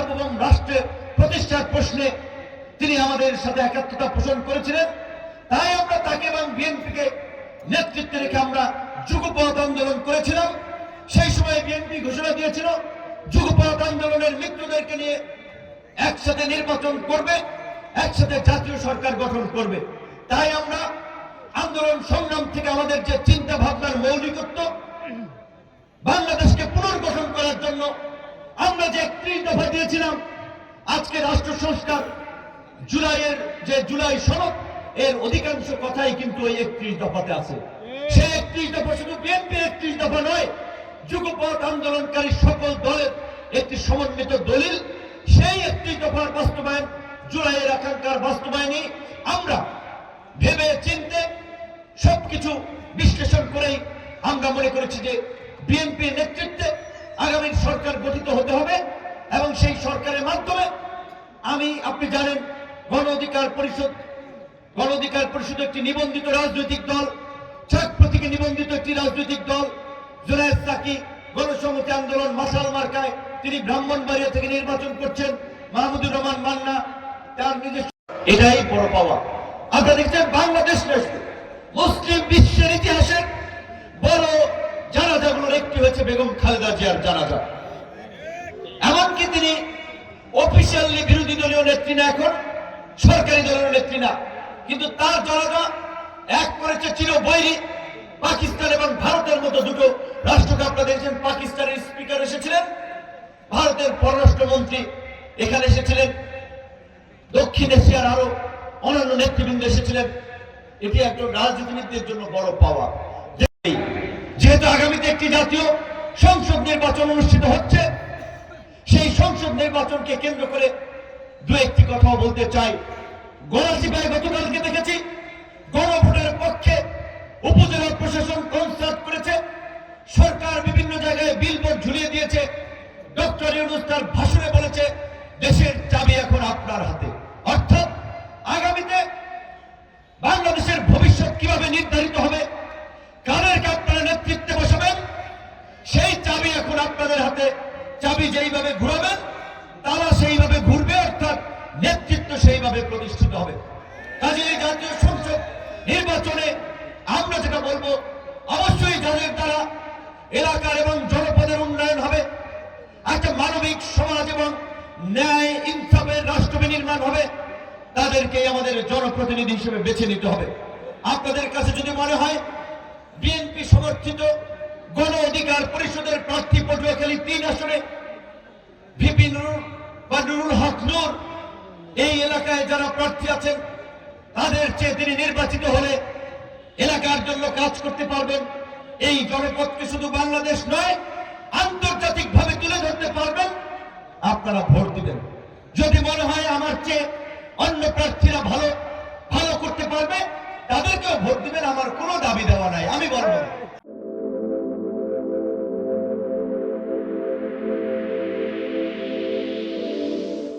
সার্বভৌম রাষ্ট্রের প্রতিষ্ঠার প্রশ্নে তিনি আমাদের সাথে একাত্মতা পোষণ করেছিলেন। তাই আমরা তাকে এবং বিএনপিকে নেতৃত্বে রেখে আমরা যুগপৎ আন্দোলন করেছিলাম। সেই সময় বিএনপি ঘোষণা দিয়েছিল যুগপৎ আন্দোলনের মৃত্যুদেরকে নিয়ে একসাথে নির্বাচন করবে, একসাথে জাতীয় সরকার গঠন করবে। তাই আমরা আন্দোলন সংগ্রাম থেকে আমাদের যে চিন্তা ভাবনার মৌলিকত্ব, বাংলাদেশকে পুনর্গঠন করার জন্য আমরা যে 31 দফা দিয়েছিলাম, আজকে রাষ্ট্র সংস্কার জুলাইয়ের যে জুলাই সনদ, এর অধিকাংশ কথাই কিন্তু এই 31 দফাতে আছে। সেই 31 দফা শুধু বিএনপির 31 দফা নয়, যুগপৎ আন্দোলনকারী সকল দলের একটি সমন্বিত দলিল। সেই 31 দফার বাস্তবায়ন, জুলাইয়ের আকাঙ্ক্ষার বাস্তবায়নে আমরা ভেবে চিন্তে সবকিছু বিশ্লেষণ করেই আমরা মনে করেছি যে বিএনপির নেতৃত্বে আগামী সরকার গঠিত হতে হবে এবং সেই সরকারের মাধ্যমে আপনি জানেন গণ অধিকার পরিষদ একটি নিবন্ধিত রাজনৈতিক দল, ছাত্র প্রতীকে নিবন্ধিত একটি রাজনৈতিক দল। জুনায়েদ সাকি গণসংহতি আন্দোলন মাসাল মার্কায় তিনি ব্রাহ্মণবাড়িয়া থেকে নির্বাচন করছেন। মাহমুদুর রহমান মান্না তার নিজস্ব, এটাই বড় পাওয়া। আপনারা দেখছেন বাংলাদেশ মুসলিম বিশ্বের ইতিহাসের বড় জানাজাগুলোর একটি হয়েছে বেগম খালেদা জিয়ার জানাজা। এমনকি তিনি অফিসিয়ালি বিরোধী দলীয় নেত্রী না, এখন সরকারি দলীয় নেত্রী না, কিন্তু তার জানাজা এক করেছে চিরবৈরী পাকিস্তান এবং ভারতের মতো দুটো রাষ্ট্রকে। আপনারা দেখছেন পাকিস্তানের স্পিকার এসেছিলেন, ভারতের পররাষ্ট্রমন্ত্রী এখানে এসেছিলেন, দক্ষিণ এশিয়ার আরো অন্যান্য নেতৃবৃন্দ এসেছিলেন। এটি একজন রাজনীতিবিদদের জন্য বড় পাওয়া। যেহেতু আগামীতে একটি জাতীয় সংসদ নির্বাচন অনুষ্ঠিত হচ্ছে, সেই সংসদ নির্বাচনকে কেন্দ্র করে দু একটি কথা বলতে চাই। গণসিপাহী গতকালকে দেখেছি গণভোটের পক্ষে উপজেলা প্রশাসন কনসার্ট করেছে, সরকার বিভিন্ন জায়গায় বিলবোর্ড ঝুলিয়ে দিয়েছে। ডক্টর ইউনূস তার ভাষণে বলেছে দেশের চাবি এখন আপনার হাতে। অর্থাৎ আগামীতে বাংলাদেশের ভবিষ্যৎ কিভাবে নির্ধারিত হবে, কাদেরকে আপনারা নেতৃত্বে বসাবেন, সেই চাবি এখন আপনাদের হাতে। চাবি যেইভাবে ঘুরাবেন তারা সেইভাবে ঘুরবে, অর্থাৎ নেতৃত্ব সেইভাবে প্রতিষ্ঠিত হবে। কাজে এই জাতীয় সংসদ নির্বাচনে আমরা যেটা বলবো, অবশ্যই যাদের দ্বারা এলাকার এবং জনপদের উন্নয়ন হবে, একটা মানবিক সমাজ এবং ন্যায় ইনসাফের রাষ্ট্র বিনির্মাণ হবে, তাদেরকে আমাদের জনপ্রতিনিধি হিসেবে বেছে নিতে হবে। আপনাদের কাছে যদি মনে হয় বিএনপি সমর্থিত গণ অধিকার পরিষদের প্রার্থী পটুয়াখালী 3 আসনে ভিপি নুরুল হক নূর এই এলাকায় যারা প্রার্থী আছেন, তাদের চেয়ে তিনি নির্বাচিত হলে এলাকার জন্য কাজ করতে পারবেন, এই জনপদকে শুধু বাংলাদেশ নয় আন্তর্জাতিক ভাবে তুলে ধরতে পারবেন, আপনারা ভোট দিবেন। যদি মনে হয় আমার চেয়ে অন্য প্রার্থীরা ভালো করতে পারবে, তাদেরকেও ভোট দিবেন। আমার কোনো দাবি দেওয়া নাই, আমি বলবো।